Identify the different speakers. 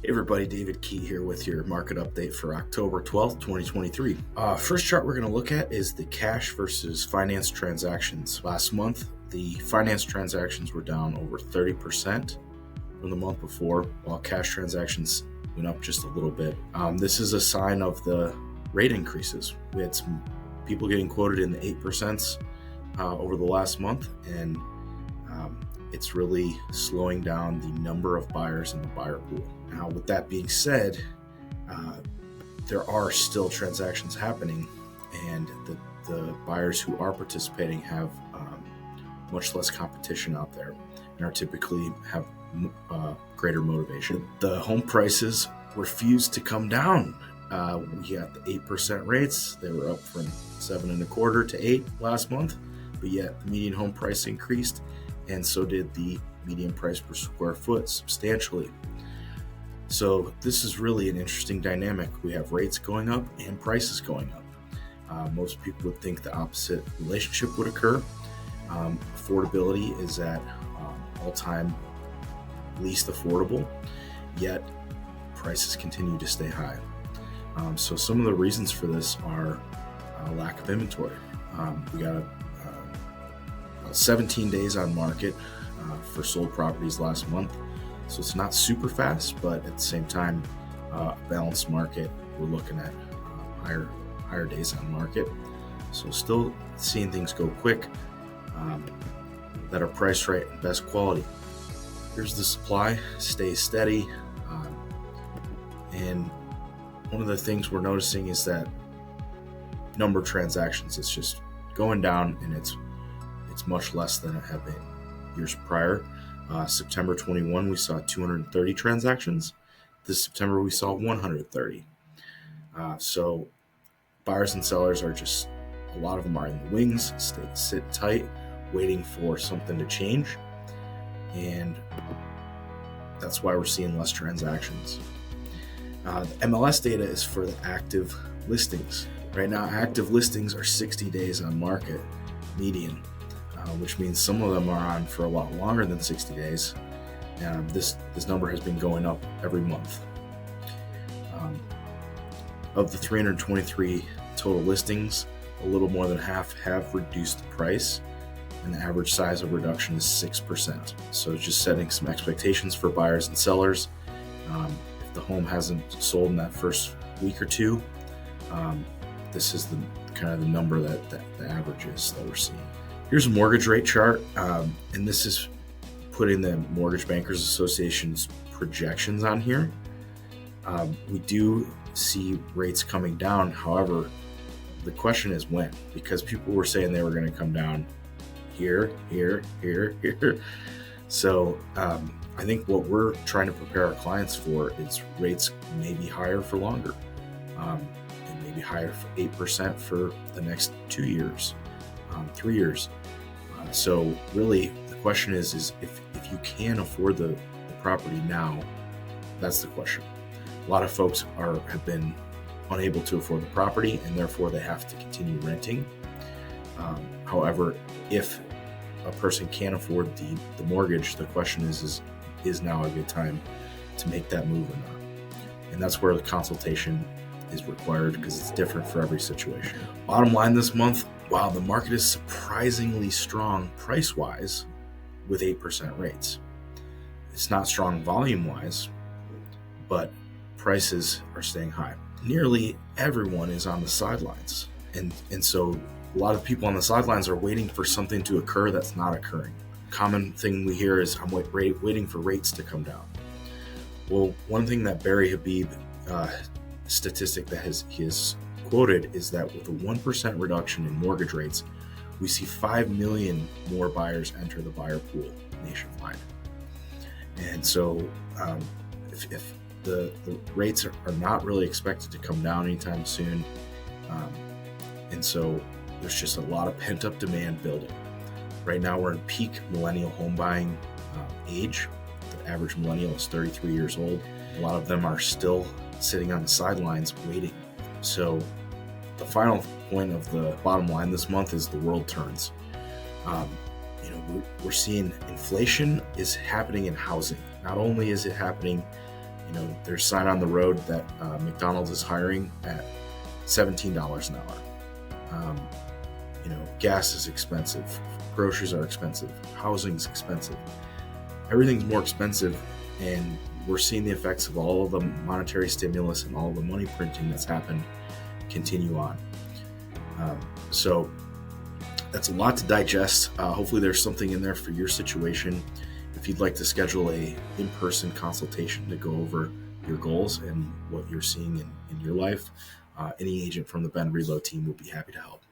Speaker 1: Hey everybody, David Keyte here with your market update for October 12th, 2023. First chart we're going to look at is the cash versus finance transactions. Last month, the finance transactions were down over 30% from the month before, while cash transactions went up just a little bit. This is a sign of the rate increases. We had some people getting quoted in the 8% over the last month, and it's really slowing down the number of buyers in the buyer pool. Now, with that being said, there are still transactions happening, and the buyers who are participating have much less competition out there and are typically have greater motivation. The home prices refused to come down. We got the 8% rates. They were up from 7.25% to 8% last month, but yet the median home price increased, and so did the median price per square foot substantially. So this is really an interesting dynamic. We have rates going up and prices going up. Most people would think the opposite relationship would occur. Affordability is at all-time least affordable, yet prices continue to stay high. So some of the reasons for this are lack of inventory. We got 17 days on market for sold properties last month. So it's not super fast, but at the same time, a balanced market, we're looking at higher days on market. So still seeing things go quick, that are priced right and best quality. Here's the supply, stays steady. And one of the things we're noticing is that number of transactions is just going down, and it's much less than it had been years prior. September 21, we saw 230 transactions. This September, we saw 130. So buyers and sellers are just, a lot of them are in the wings, sit tight, waiting for something to change. And that's why we're seeing less transactions. The MLS data is for the active listings. Right now, active listings are 60 days on market, median. Which means some of them are on for a lot longer than 60 days. This number has been going up every month. Of the 323 total listings, a little more than half have reduced the price, and the average size of reduction is 6%. So just setting some expectations for buyers and sellers. If the home hasn't sold in that first week or two, this is the kind of the number that the average is that we're seeing. Here's a mortgage rate chart, and this is putting the Mortgage Bankers Association's projections on here. We do see rates coming down. However, the question is when, because people were saying they were going to come down here. So I think what we're trying to prepare our clients for is rates may be higher for longer, and maybe higher for 8% for the next 2 years. 3 years. So really the question is if you can afford the property now, that's the question. A lot of folks have been unable to afford the property, and therefore they have to continue renting. However, if a person can't afford the mortgage, the question is now a good time to make that move or not? And that's where the consultation is required, because it's different for every situation. Bottom line this month, while the market is surprisingly strong price-wise with 8% rates, it's not strong volume-wise, but prices are staying high. Nearly everyone is on the sidelines, and so a lot of people on the sidelines are waiting for something to occur that's not occurring. Common thing we hear is, I'm waiting for rates to come down. Well, one thing that Barry Habib statistic that he has quoted is that with a 1% reduction in mortgage rates, we see 5 million more buyers enter the buyer pool nationwide. And so if the rates are not really expected to come down anytime soon, and so there's just a lot of pent-up demand building. Right now we're in peak millennial home buying age. The average millennial is 33 years old. A lot of them are still sitting on the sidelines waiting. So the final point of the bottom line this month is the world turns. We're seeing inflation is happening in housing. Not only is it happening There's a sign on the road that McDonald's is hiring at $17 an hour. Gas is expensive. Groceries are expensive. Housing's expensive. Everything's more expensive, and we're seeing the effects of all of the monetary stimulus and all the money printing that's happened continue on. So that's a lot to digest. Hopefully there's something in there for your situation. If you'd like to schedule a in-person consultation to go over your goals and what you're seeing in your life, any agent from the Relo team will be happy to help.